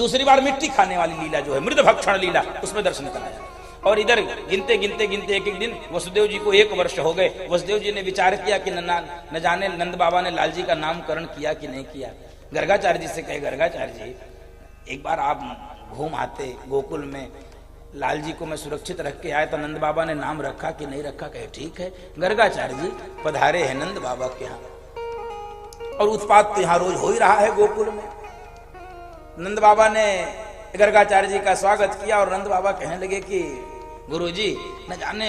दूसरी बार मिट्टी खाने वाली लीला जो है मृद भक्षण लीला, उसमें दर्शन कराया। और इधर गिनते गिनते गिनते एक एक दिन वसुदेव जी को 1 वर्ष हो गए। वसुदेव जी ने विचार किया कि न जाने नंद बाबा ने लाल जी का नामकरण किया कि नहीं किया। गर्गाचार्य जी से कहे, गर्गाचार्य जी एक बार आप घूम आते गोकुल में, लाल जी को मैं सुरक्षित रख के आया, तो नंद बाबा ने नाम रखा कि नहीं रखा? कहे ठीक है। गर्गाचार्य जी पधारे हैं नंद बाबा के यहाँ, और उत्पात तो यहाँ रोज हो ही रहा है गोकुल में। नंद बाबा ने गर्गाचार्य जी का स्वागत किया और नंद बाबा कहने लगे कि गुरुजी न जाने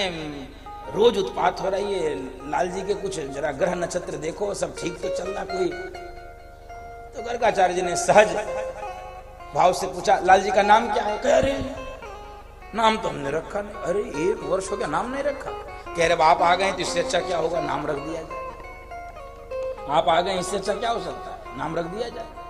रोज उत्पात हो रही है, लाल जी के कुछ जरा ग्रह नक्षत्र देखो, सब ठीक तो चल रहा कोई? तो गर्गाचार्य जी ने सहज भाव से पूछा, लाल जी का नाम क्या है? कह रहे नाम तो हमने रखा नहीं। अरे 1 वर्ष हो गया नाम नहीं रखा। कह रहे आप आ गए तो इससे अच्छा क्या होगा, नाम रख दिया जाए। आप आ गए इससे अच्छा क्या हो सकता है, नाम रख दिया जाए।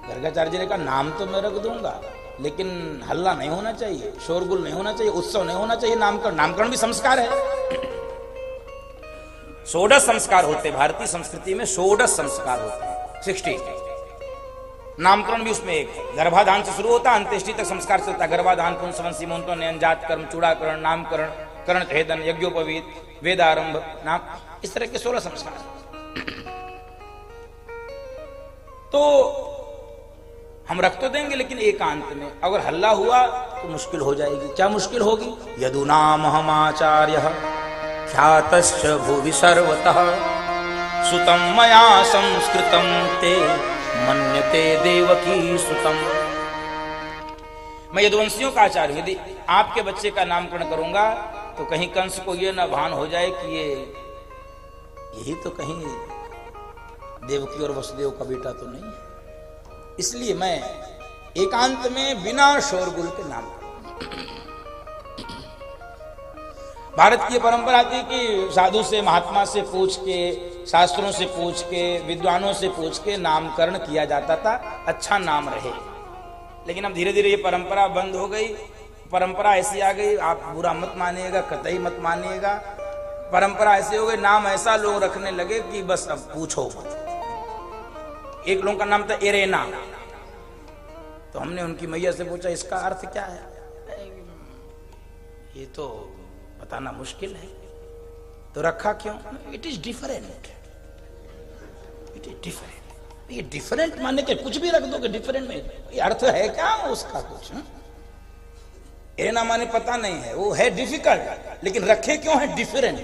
गर्गाचार्य जी ने कहा नाम तो मैं रख दूंगा, लेकिन हल्ला नहीं होना चाहिए, शोरगुल नहीं होना चाहिए, उत्सव नहीं होना चाहिए। नामकरण भी संस्कार है। 16 संस्कार होते हैं भारतीय संस्कृति में, 16 संस्कार होते हैं, 60। नामकरण भी उसमें एक। गर्भाधान से शुरू होता है, अंत्येष्टि तक संस्कार चलता है। गर्भाधान, पुंसवन, सीमंतो, नयन, जात कर्म, चूड़ाकरण, नामकरण, कर्ण छेदन, यज्ञोपवीत, वेदारंभ, नाम, इस तरह के 16 संस्कार। तो हम रख तो देंगे, लेकिन एकांत में। अगर हल्ला हुआ तो मुश्किल हो जाएगी। क्या मुश्किल होगी? यदुनाम हमाचार्य ख्यातश्च भुवि सर्वतः सुतम मया संस्कृतम ते मन्यते देवकी सुतम। मैं यदुवंशियों का आचार्य हूं। यदि आपके बच्चे का नामकरण करूंगा तो कहीं कंस को यह न भान हो जाए कि यही तो कहीं देवकी और वसुदेव का बेटा तो नहीं है। इसलिए मैं एकांत में बिना शोरगुल के नाम करूंगा। भारत की परंपरा थी कि साधु से, महात्मा से पूछ के, शास्त्रों से पूछ के, विद्वानों से पूछ के नामकरण किया जाता था, अच्छा नाम रहे। लेकिन अब धीरे धीरे ये परंपरा बंद हो गई। परंपरा ऐसी आ गई, आप बुरा मत मानिएगा, कतई मत मानिएगा, परंपरा ऐसी हो गई, नाम ऐसा लोग रखने लगे कि बस अब पूछो मत। एक लोगों का नाम था एरेना, तो हमने उनकी मैया से पूछा इसका अर्थ क्या है? ये तो बताना मुश्किल है। तो रखा क्यों? It is different, it is different. ये डिफरेंट माने के कुछ भी रख दो, डिफरेंट में ये अर्थ है क्या उसका? कुछ एरेना माने पता नहीं है, वो है डिफिकल्ट, लेकिन रखे क्यों है डिफरेंट?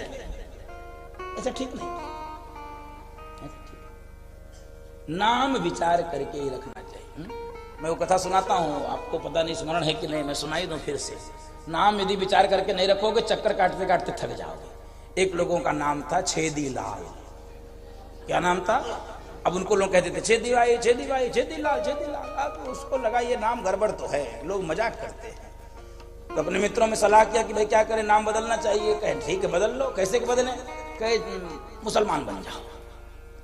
ऐसा ठीक नहीं। नाम विचार करके ही रखना चाहिए। मैं वो कथा सुनाता हूं, आपको पता नहीं स्मरण है कि नहीं, मैं सुनाई दूं फिर से। नाम यदि विचार करके नहीं रखोगे, चक्कर काटते काटते थक जाओगे। एक लोगों का नाम था छेदी लाल। क्या नाम था? अब उनको लोग कहते थे छेदी भाई, छेदी भाई, छेदी लाल, छेदी लाल। अब उसको लगा ये नाम गड़बड़ तो है, लोग मजाक करते हैं। तो अपने मित्रों में सलाह किया कि भाई क्या करें, नाम बदलना चाहिए। कहे ठीक है बदल लो। कैसे के बदले? कहे मुसलमान बन जाओ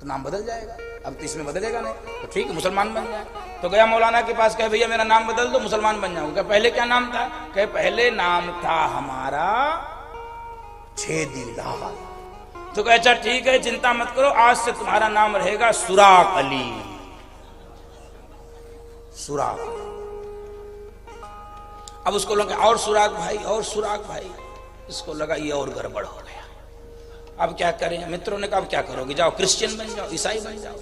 तो नाम बदल जाएगा। अब तो इसमें बदलेगा नहीं, तो ठीक है मुसलमान बन जाए। तो गया मौलाना के पास, कहे भैया मेरा नाम बदल दो, मुसलमान बन जाऊंगा। पहले क्या नाम था? कहे पहले नाम था हमारा छेदी लाल। तो कहे अच्छा ठीक है, चिंता मत करो, आज से तुम्हारा नाम रहेगा सुराग अली। सुराग। अब उसको लगा और सुराग भाई, और सुराग भाई। इसको लगा ये और गड़बड़ हो गया। अब क्या करें? मित्रों ने कहा अब क्या करोगे? जाओ क्रिश्चियन बन जाओ, ईसाई बन जाओ।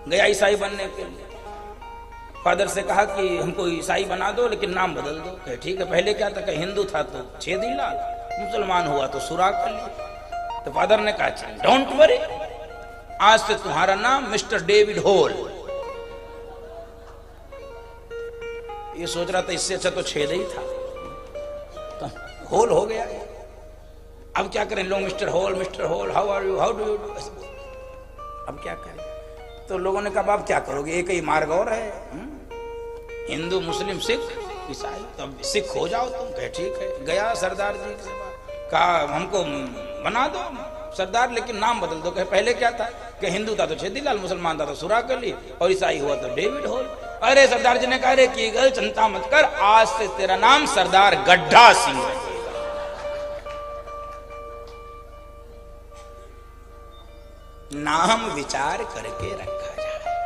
गया ईसाई बनने के लिए। फादर से कहा कि हमको ईसाई बना दो, लेकिन नाम बदल दो। कहे ठीक है, पहले क्या था? कहे हिंदू था तो छेदी लाल, मुसलमान हुआ तो सुराग अली। तो फादर ने कहा डोंट वरी, आज से तुम्हारा नाम मिस्टर डेविड होल। ये सोच रहा था इससे अच्छा तो छेद ही था, तो होल हो गया। अब क्या करें? लोग मिस्टर होल, how are you, how do you do. अब क्या करें? तो लोगों ने कहा अब क्या करोगे, एक ही मार्ग और है, हिंदू, मुस्लिम, सिख, ईसाई। तो अब सिख हो जाओ तुम। कहे ठीक है। गया सरदार जी से कहा हमको बना दो सरदार, लेकिन नाम बदल दो। कहे पहले क्या था? कि हिंदू था तो छेदी लाल, मुसलमान था तो सुराग अली, और ईसाई हुआ तो डेविड होल। अरे सरदार जी ने कहा अरे की गल, चिंता मत कर, आज से तेरा नाम सरदार गड्ढा सिंह है। नाम विचार करके रखा जाए।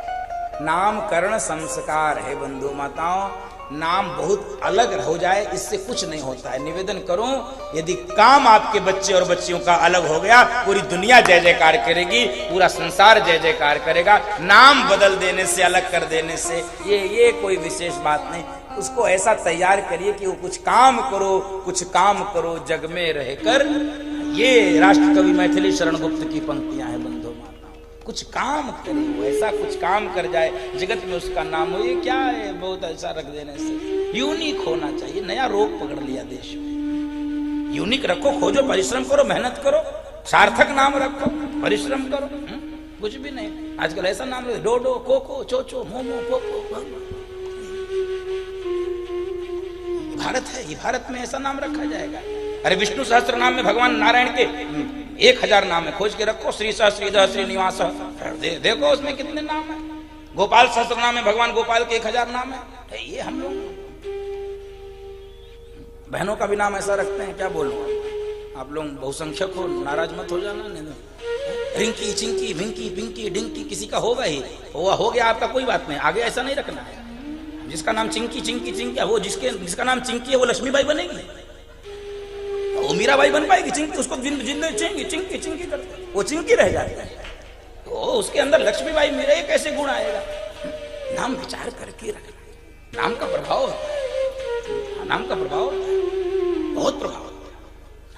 नामकरण संस्कार है बंधु माताओं। नाम बहुत अलग हो जाए इससे कुछ नहीं होता है। निवेदन करूं, यदि काम आपके बच्चे और बच्चियों का अलग हो गया, पूरी दुनिया जय जयकार करेगी, पूरा संसार जय जयकार करेगा। नाम बदल देने से, अलग कर देने से ये कोई विशेष बात नहीं। उसको ऐसा तैयार करिए कि वो कुछ काम करो जग में रहकर। ये राष्ट्रकवि मैथिली शरण गुप्त की पंक्तियां हैं बंधु माताओं। कुछ काम करे, वो ऐसा कुछ काम कर जाए जगत में उसका नाम हो। ये क्या है, बहुत ऐसा रख देने से। यूनिक होना चाहिए। नया रोग पकड़ लिया देश में। यूनिक रखो, खोजो, परिश्रम करो, मेहनत करो, सार्थक नाम रखो, परिश्रम करो। कुछ भी नहीं। आजकल ऐसा नाम रखे, डोडो, cocoa, Cho Cho, momo, Poopó. Bharat है, ये भारत में ऐसा नाम रखा जाएगा। अरे विष्णु सहस्त्र नाम में भगवान नारायण के 1000 नाम है, खोज के रखो। श्री श्रीधर श्रीनिवास, देखो उसमें कितने नाम है। गोपाल सहस्त्र नाम में भगवान गोपाल के 1000 नाम है। ये हम लोग बहनों का भी नाम ऐसा रखते हैं, क्या बोलूं। आप लोग बहुसंख्यक हो, नाराज मत हो जाना। नहीं, रिंकी, चिंकी, विंकी, पिंकी, डिंकी, किसी का होगा ही, हो गया आपका, कोई बात नहीं। आगे ऐसा नहीं रखना है। जिसका नाम चिंकी चिंकी चिंकी, वो जिसका नाम चिंकी है वो लक्ष्मीबाई बनेगी, वो मीराबाई बन पाएगी। चिंकी, उसको जिंदगी चिंकी चिंकी चिंकी करते वो चिंकी रह जाएगा। तो उसके अंदर लक्ष्मीबाई मीरा, ये कैसे गुण आएगा। नाम विचार करके रखना। नाम का प्रभाव होता है, नाम का प्रभाव होता है, बहुत प्रभाव होता है।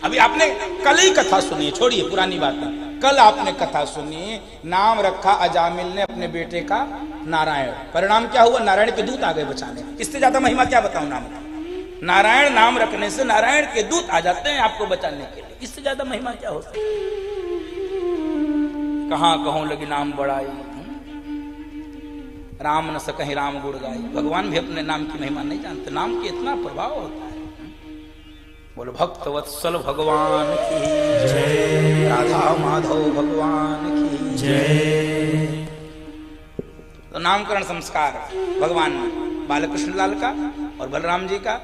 अभी आपने कल ही कथा सुनी, छोड़िए पुरानी बात। कल आपने कथा सुनी, नाम रखा अजामिल ने अपने बेटे का नारायण। परिणाम क्या हुआ, नारायण के दूत आ गए बचाने। इससे ज्यादा महिमा क्या बताऊं नाम का। नारायण नाम रखने से नारायण के दूत आ जाते हैं आपको बचाने के लिए। इससे ज्यादा महिमा क्या हो सकती है। कहां कहूं लगी नाम बड़ाई, राम न सकहीं राम गुण गाई। भगवान भी अपने नाम की महिमा नहीं जानते। नाम की इतना प्रभाव होता है। बोलो भक्त वत्सल भगवान की जय, राधा माधव भगवान की जय। तो नामकरण संस्कार भगवान बालकृष्ण लाल का और बलराम जी का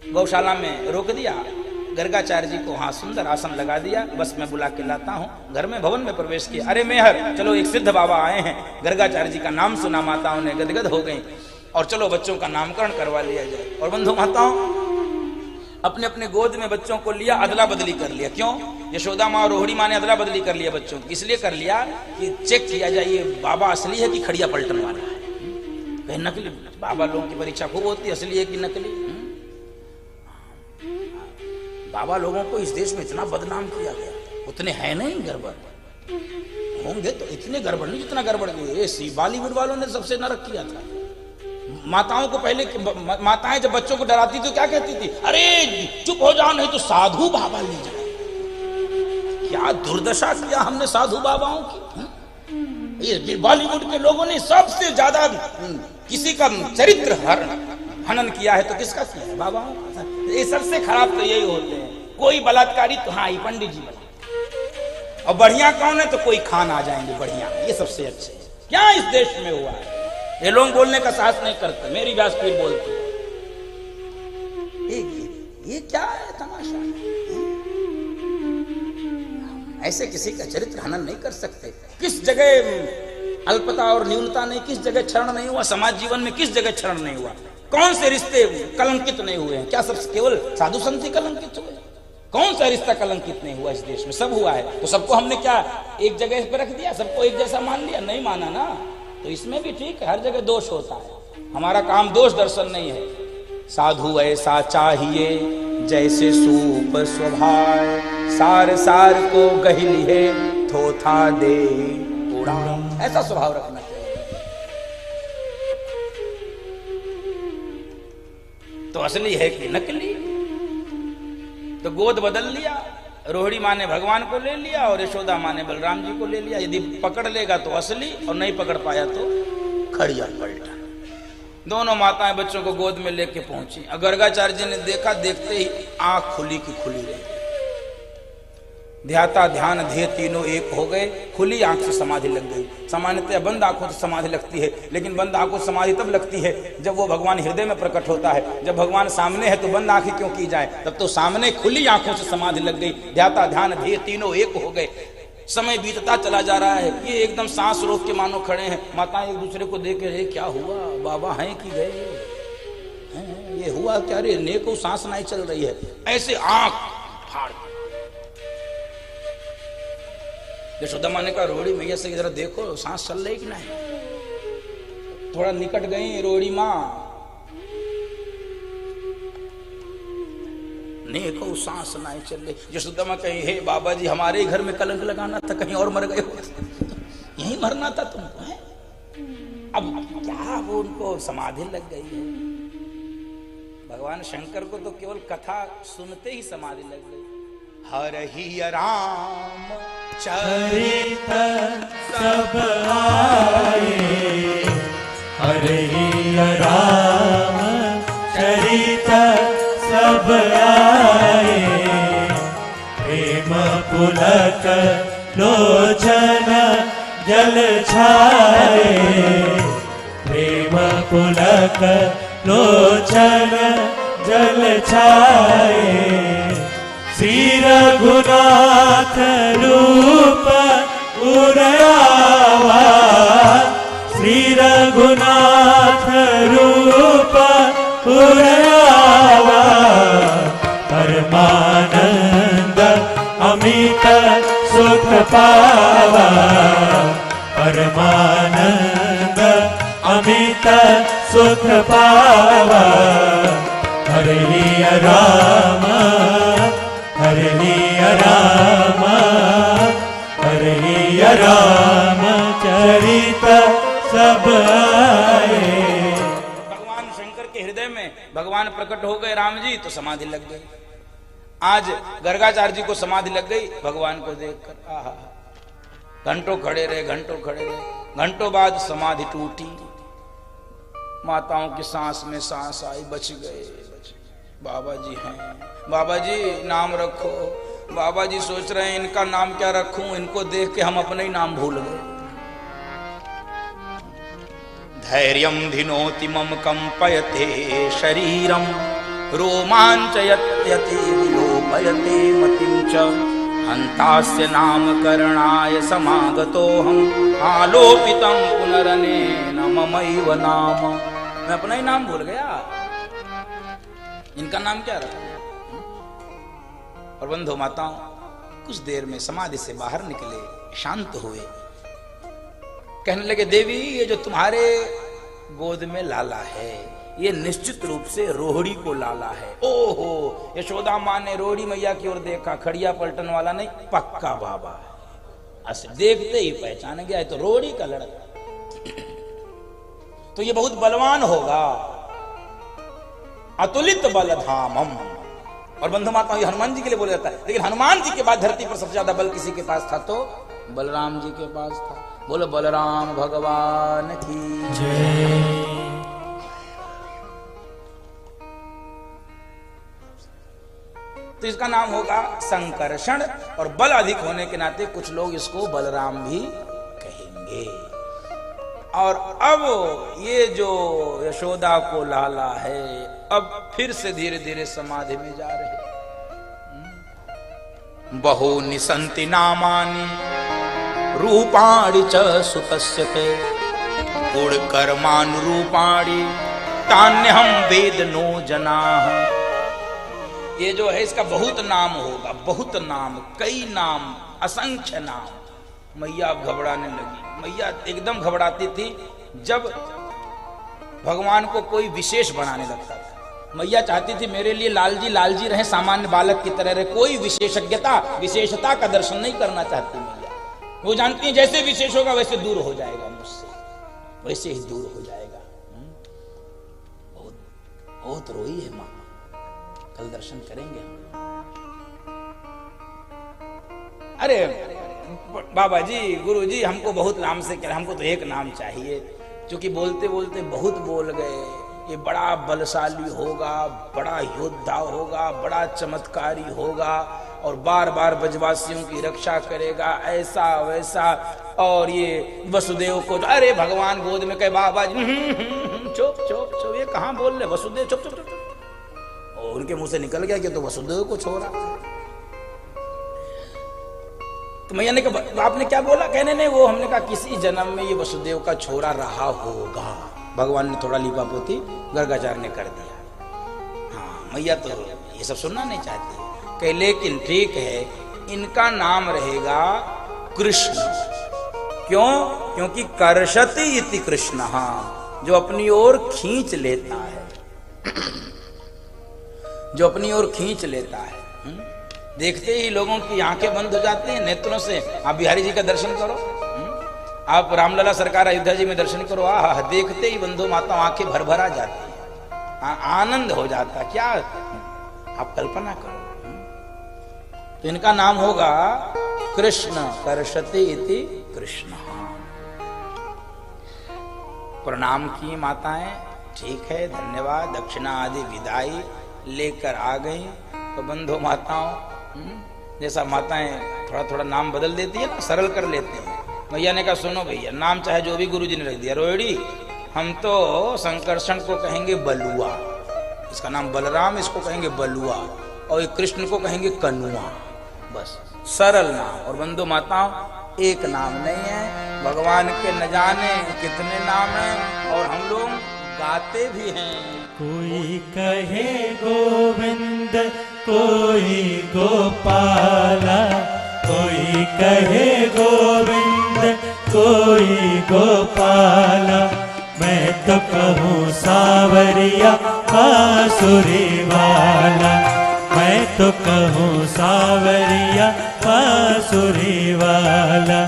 गौशाला में रोक दिया। गर्गाचार्य जी को वहां सुंदर आसन लगा दिया। बस मैं बुला के लाता हूं। घर में भवन में प्रवेश किया। अरे मेहर, चलो एक सिद्ध बाबा आए हैं। गर्गाचार्य जी का नाम सुना, माताओं ने गदगद हो गई। और चलो बच्चों का नामकरण करवा लिया जाए। और बंधु माताओं, अपने अपने गोद में बच्चों को लिया, अदला बदली कर लिया। क्यों? यशोदा माँ और रोहिणी माँ ने अदला बदली कर लिया बच्चों की। इसलिए कर लिया कि चेक किया जाए ये बाबा असली है कि खड़िया पलटन वाला है। कहीं नकली। बाबा लोगों की परीक्षा खूब होती है, असली है कि नकली। बाबा लोगों को इस देश में इतना बदनाम किया गया, उतने हैं नहीं गड़बड़, होंगे तो इतने गड़बड़ नहीं जितना गड़बड़ गए। बॉलीवुड वालों ने सबसे नरक किया था। माताओं को पहले, माताएं जब बच्चों को डराती थी तो क्या कहती थी, अरे चुप हो जाओ नहीं तो साधु बाबा ले जाए। क्या दुर्दशा किया हमने साधु बाबाओं की। ये बॉलीवुड के लोगों ने सबसे ज्यादा किसी का चरित्र हनन किया है तो किसका किया है, बाबाओं का। ये सबसे खराब तो यही होते हैं। कोई बलात्कारी तो हाँ, पंडित जी बना, और बढ़िया कौन है तो कोई खान आ जाएंगे बढ़िया। ये सबसे अच्छे। क्या इस देश में हुआ है, ये लोग बोलने का साहस नहीं करते। मेरी व्यासपीठ बोलती है। ये क्या है तमाशा। ऐसे किसी का चरित्र हनन नहीं कर सकते। किस जगह अल्पता और न्यूनता नहीं, किस जगह क्षरण नहीं हुआ, समाज जीवन में किस जगह क्षरण नहीं हुआ। कौन से रिश्ते कलंकित नहीं हुए हैं? क्या सब केवल साधु संत ही कलंकित हुए? कौन सा रिश्ता कलंकित नहीं हुआ इस देश में? सब हुआ है। तो सबको हमने क्या एक जगह पर रख दिया, सबको एक जैसा मान लिया? नहीं माना ना। तो इसमें भी ठीक है, हर जगह दोष होता है। हमारा काम दोष दर्शन नहीं है। साधु ऐसा चाहिए जैसे सूप स्वभाव, सार सार को गहिली है थोथा दे उड़ा। ऐसा स्वभाव रखना चाहिए। तो असली है कि नकली? तो गोद बदल लिया। रोहिणी माँ ने भगवान को ले लिया और यशोदा माँ ने बलराम जी को ले लिया। यदि पकड़ लेगा तो असली, और नहीं पकड़ पाया तो खड़िया पलटा। दोनों माताएं बच्चों को गोद में लेके पहुंची। गर्गाचार्य जी ने देखा, देखते ही आंख खुली की खुली रही। ध्याता ध्यान ध्येय तीनों एक हो गए। खुली आंख से समाधि लग गई। सामान्यतः बंद आंखों से समाधि लगती है, लेकिन बंद आंखों से समाधि तब लगती है जब वो भगवान हृदय में प्रकट होता है। जब भगवान सामने है तो बंद आंखें क्यों की जाए? तब तो सामने खुली आंखों से समाधि लग गई। ध्याता ध्यान ध्येय तीनों एक हो गए। समय बीतता चला जा रहा है, ये एकदम सांस रोक के मानो खड़े हैं। माताएं एक दूसरे को देख रहे, क्या हुआ बाबा हैं कि गए हैं, ये हुआ क्या रे, ने को सांस नहीं चल रही है। ऐसे आंख फाड़ यशोदा माँ ने कहा रोड़ी मैया से जरा देखो सांस चल रही कि नहीं। थोड़ा निकट गई रोड़ी माँ, को सांस नहीं चल रही। यशोदा माँ कही, हे बाबा जी हमारे ही घर में कलंक लगाना था, कहीं और मर गए हो, यहीं मरना था तुमको है। अब क्या वो उनको समाधि लग गई है। भगवान शंकर को तो केवल कथा सुनते ही समाधि लग गई। हर ही राम चरित सब आए, हर ही राम चरित सब आए, प्रेम पुलक लोचन जल छाए, प्रेम पुलक लोचन जल छाए, श्री रघुनाथ रूप उरयावा, श्री रघुनाथ रूप उरयावा, परमानंद अमित सुख पावा, परमानंद अमित सुख पावा, हरे राम हरे राम हरे राम चरित सब आए। भगवान शंकर के हृदय में भगवान प्रकट हो गए राम जी, तो समाधि लग गई। आज गर्गाचार्य जी को समाधि लग गई भगवान को देखकर। आहा, घंटों खड़े रहे, घंटों खड़े रहे, घंटों बाद समाधि टूटी। माताओं की सांस में सांस आई, बच गए। बाबा जी हैं, बाबा जी नाम रखो। बाबा जी सोच रहे हैं इनका नाम क्या रखूं, इनको देख के हम अपने ही नाम भूल गए। धैर्यं धिनोति मम कंपयते शरीरम, रोमांचयत्यति विलोपयते मतिं च, हन्तास्य नामकरणाय समागतोऽहम्, आलोपितं पुनरनेन ममैव नाम। मैं अपना ही नाम भूल गया, इनका नाम क्या रखा। और बंधु माताओं, कुछ देर में समाधि से बाहर निकले, शांत हुए, कहने लगे देवी ये जो तुम्हारे गोद में लाला है, ये निश्चित रूप से रोहड़ी को लाला है। ओहो, यशोदा माँ ने रोहड़ी मैया की ओर देखा, खड़िया पलटन वाला नहीं, पक्का बाबा है। देखते ही पहचान गया है तो रोहड़ी का लड़का, तो ये बहुत बलवान होगा, अतुलित बलधामम। और बंधु माता ये हनुमान जी के लिए बोला जाता है, लेकिन हनुमान जी के बाद धरती पर सबसे ज्यादा बल किसी के पास था तो बलराम जी के पास था। बोलो बलराम भगवान की जय। तो इसका नाम होगा संकर्षण, और बल अधिक होने के नाते कुछ लोग इसको बलराम भी कहेंगे। और अब ये जो यशोदा को लाला है, अब फिर से धीरे धीरे समाधि में जा रहे। बहूनि सन्ति नामानि रूपाणि च सुतस्य ते, गुणकर्मानुरूपाणि तान्यहं वेद नो जनाः। ये जो है इसका बहुत नाम होगा, बहुत नाम, कई नाम, असंख्य नाम। मैया अब घबराने लगी। मैया एकदम घबराती थी जब भगवान को कोई विशेष बनाने लगता था। मैया चाहती थी मेरे लिए लालजी रहे, सामान्य बालक की तरह रहे, कोई विशेषता का दर्शन नहीं करना चाहती मैया। वो जानती है जैसे विशेष होगा वैसे दूर हो जाएगा मुझसे, वैसे ही दूर हो जाएगा। बहुत बहुत रोई है माँ, कल दर्शन करेंगे हम। अरे बाबा जी, गुरु जी, हमको बहुत नाम से कह, हमको तो एक नाम चाहिए। क्योंकि बोलते बोलते बहुत बोल गए। ये बड़ा बलशाली होगा, बड़ा योद्धा होगा, बड़ा चमत्कारी होगा, और बार बार ब्रजवासियों की रक्षा करेगा, ऐसा वैसा। और ये वसुदेव को, अरे भगवान गोद में कहे बाबा जी चुप चुप चुप, ये कहाँ बोल रहे वसुदेव, चुप चुप चुप। और उनके मुंह से निकल गया कि तो वसुदेव को छोड़ा। तो तो मैया ने कहा आपने क्या बोला? कहने नहीं, वो हमने कहा किसी जन्म में ये वसुदेव का छोरा रहा होगा। भगवान ने थोड़ा लीपा पोती गर्गाचार्य ने कर दिया। हाँ, मैया तो ये सब सुनना नहीं चाहती। कहे लेकिन ठीक है, इनका नाम रहेगा कृष्ण। क्यों? क्योंकि कर्षति इति कृष्ण, जो अपनी ओर खींच लेता है, जो अपनी ओर खींच लेता है। देखते ही लोगों की आंखें बंद हो जाती हैं नेत्रों से। आप बिहारी जी का दर्शन करो, आप रामलला सरकार अयोध्या जी में दर्शन करो, आह, देखते ही बंधु माता आंखें भर भर आ जाती है, आनंद हो जाता। क्या आप कल्पना करो। तो इनका नाम होगा कृष्ण, कर्षति इति कृष्ण। प्रणाम की माताएं, ठीक है, धन्यवाद, दक्षिणा आदि विदाई लेकर आ गई। तो बंधु माताओं, जैसा माताएं थोड़ा थोड़ा नाम बदल देती है ना, सरल कर लेते हैं। भैया ने कहा सुनो भैया, नाम चाहे जो भी गुरुजी ने रख दिया, रोहिणी हम तो संकर्षण को कहेंगे बलुआ, इसका नाम बलराम, इसको कहेंगे बलुआ, और ये कृष्ण को कहेंगे कनुआ। बस सरल नाम। और बंधु माताओं, एक नाम नहीं है, भगवान के न जाने कितने नाम हैं, और हम लोग गाते भी हैं। कोई कहे गोविंद, कोई गोपाला, कोई कहे गोविंद, कोई गोपाला। मैं तो कहूँ सावरिया बांसुरी वाला, मैं तो कहूँ सावरिया बांसुरी वाला।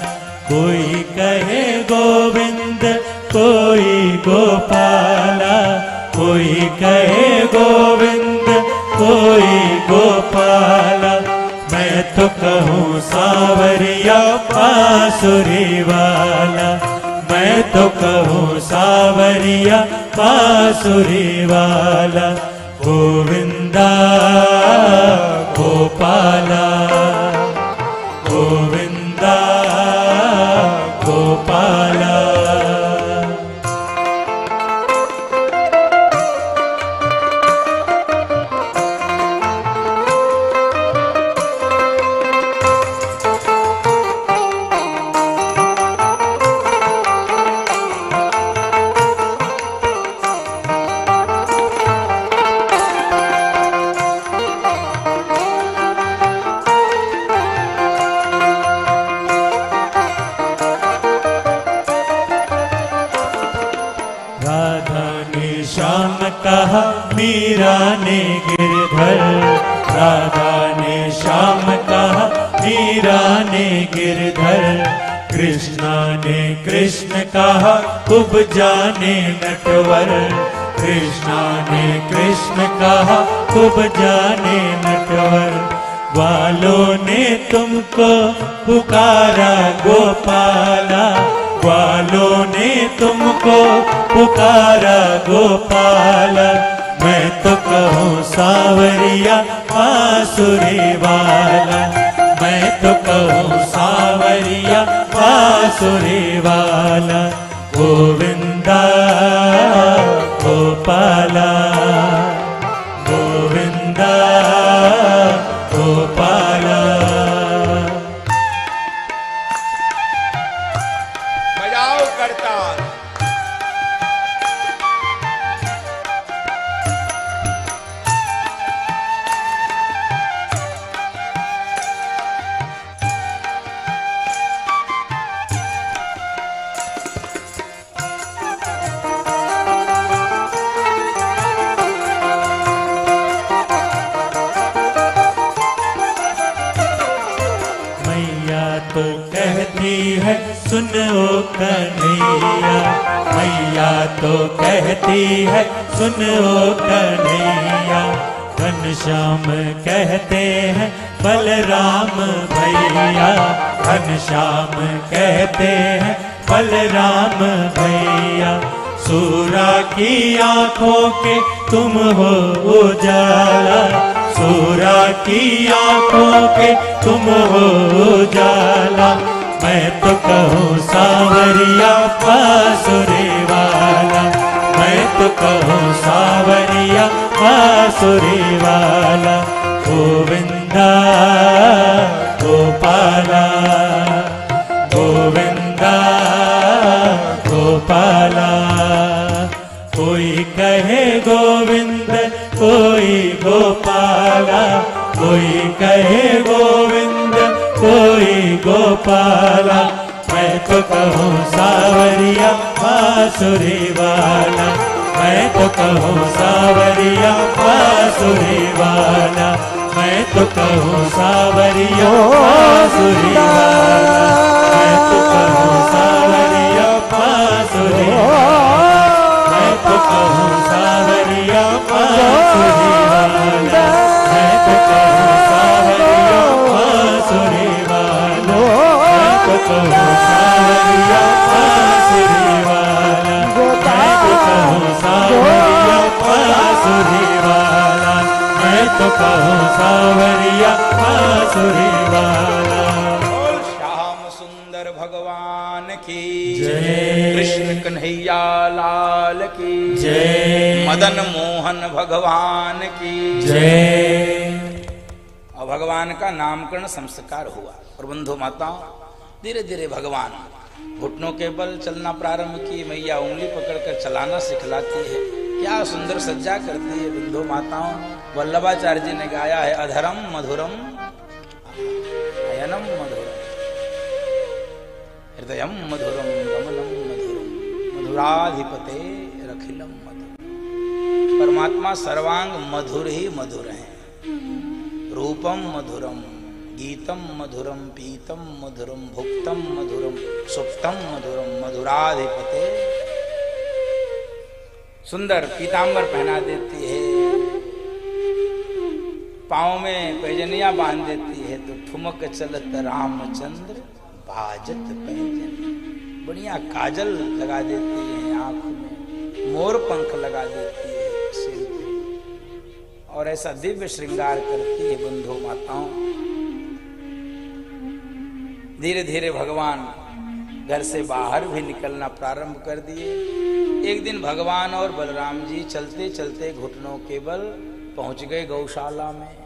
कोई कहे गोविंद, कोई गोपाला, कोई कहे गोविंद, कोई गोपाला। मैं तो कहूँ सावरिया बांसुरी वाला, मैं तो कहूँ सावरिया बांसुरी वाला। गोविंदा गोपाला, गोविंदा गोपाला। कहा मीरा ने गिरधर, राधा ने श्याम कहा मीरा ने गिरधर। कृष्णा ने कृष्ण कहा खूब जाने नटवर, कृष्णा ने कृष्ण कहा खूब जाने नटवर। ग्वालों ने तुमको पुकारा गोपाला, ग्वालों ने तुमको पुकारा गोपाला। मैं तो कहूँ सावरिया बांसुरी वाला, मैं तो कहूँ सावरिया बांसुरी वाला। गोविंदा गोपाला, गोविंदा गोपाला। बजाओ करताल। तो कहती है सुनो कन्हैया, मैया तो कहती है सुनो कन्हैया। घनश्याम कहते हैं बलराम भैया, घनश्याम कहते हैं बलराम भैया। सूरा की आंखों के तुम हो उजाला, सूरा की आंखों के तुम हो उजाला। मैं तो कहूँ सावरिया बांसुरी वाला, मैं तो कहूँ सावरिया बांसुरी वाला। गोविंदा गोपाला। कोई कहे गोविंद कोई गोपाला, मैं तो कहूँ सावरिया बांसुरी वाला, मैं तो कहूँ सावरिया बांसुरी वाला, मैं तो कहूँ सावरिया बांसुरी वाला, मैं तो कहूँ सावरिया बांसुरी वाला, मैं तो कहूँ सावरिया बांसुरी वाला, मैं तो कहूँ सावरिया बांसुरी वाला, मैं तो कहूँ सावरिया बांसुरी वाला, मैं तो कहूँ सावरिया बांसुरी वाला, मैं तो कहूँ सावरिया बांसुरी वाला। बोल श्याम सुंदर भगवान की जय। कृष्ण कन्हैया लाल की जय। मदन मोहन भगवान की जय। और भगवान का नामकरण संस्कार हुआ। और बंधु माताओं, धीरे धीरे भगवान घुटनों के बल चलना प्रारंभ की, मैया उंगली पकड़कर चलाना सिखलाती है। क्या सुंदर सज्जा करती है बंधु माताओं। वल्लभाचार्य जी ने गाया है, अधरम मधुरम अयनम मधुरम हृदयम मधुरम गमनम मधुरम मधुराधिपते रखिलम मधुरम। परमात्मा सर्वांग मधुर ही मधुर है। रूपम मधुरम, गीतम मधुरम, पीतम मधुरम, भुक्तम मधुरम, सुप्तम मधुरम, मधुराधिपते। सुंदर पीतांबर पहना देती है, पाँव में पैजनिया बांध देती है, तो ठुमक चलत रामचंद्र बाजत पैजन। बढ़िया काजल लगा देती है आंख में, मोर पंख लगा देती है सिर पे, और ऐसा दिव्य श्रृंगार करती है बंधु माताओं। धीरे धीरे भगवान घर से बाहर भी निकलना प्रारंभ कर दिए। एक दिन भगवान और बलराम जी चलते चलते घुटनों के बल पहुंच गए गौशाला में।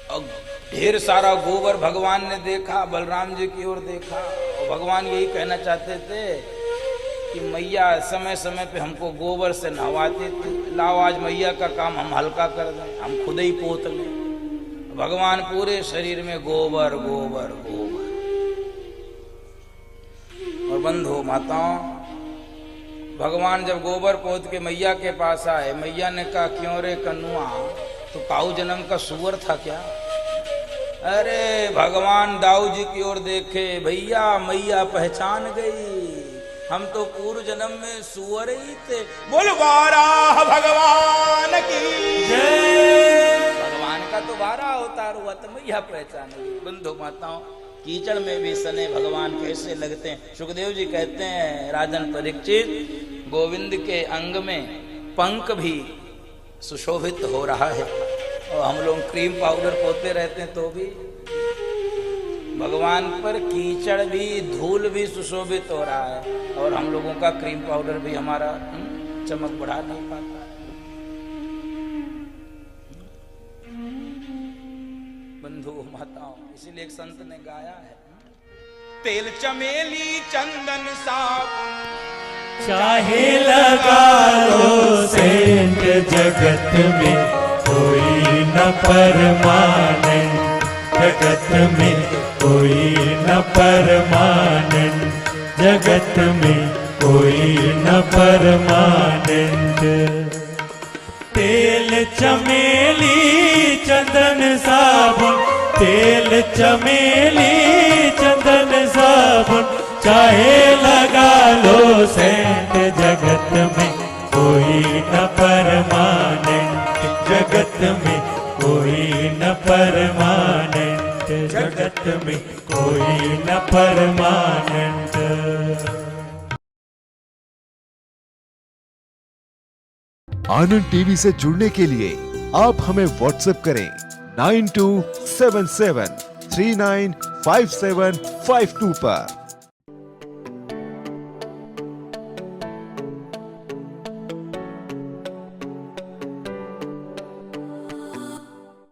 और ढेर सारा गोबर भगवान ने देखा, बलराम जी की ओर देखा, और भगवान यही कहना चाहते थे कि मैया समय समय पे हमको गोबर से नहवाती थी, लाओ आज मैया का काम हम हल्का कर दें, हम खुद ही पोत लें। भगवान पूरे शरीर में गोबर गोबर गोबर। और बंधु माताओं, भगवान जब गोबर पोत के मैया के पास आए, मैया ने कहा, क्यों रे कन्नुआ, तो काऊ जन्म का सुअर था क्या? अरे भगवान दाऊ जी की ओर देखे, भैया मैया पहचान गई, हम तो पूर्व जन्म में सुअर ही थे। बोल वाराह भगवान की जय। भगवान का तो 12 अवतार हुआ, तो मैया पहचान गई। बंधु माताओं, कीचड़ में भी सने भगवान कैसे लगते हैं। सुखदेव जी कहते हैं, राजन परीक्षित, गोविंद के अंग में पंख भी सुशोभित हो रहा है, और हम लोग क्रीम पाउडर पोते रहते हैं तो भी भगवान पर कीचड़ भी धूल भी सुशोभित हो रहा है, और हम लोगों का क्रीम पाउडर भी हमारा चमक बढ़ा नहीं पाता। बंधु माताओं, इसीलिए एक संत ने गाया है, तेल चमेली चंदन साबुन चाहे लगा लो सेंट, जगत में कोई न परमानेंट, जगत में कोई न परमानेंट, जगत में कोई न परमानेंट। तेल चमेली चंदन साबुन, तेल चमेली चंदन साबुन, चाहे लगा लो सेंट, जगत में कोई न परमानेंट, जगत में कोई न परमानेंट, जगत में कोई न परमानेंट। आनंद टीवी से जुड़ने के लिए आप हमें व्हाट्सएप करें 9277395752 पर।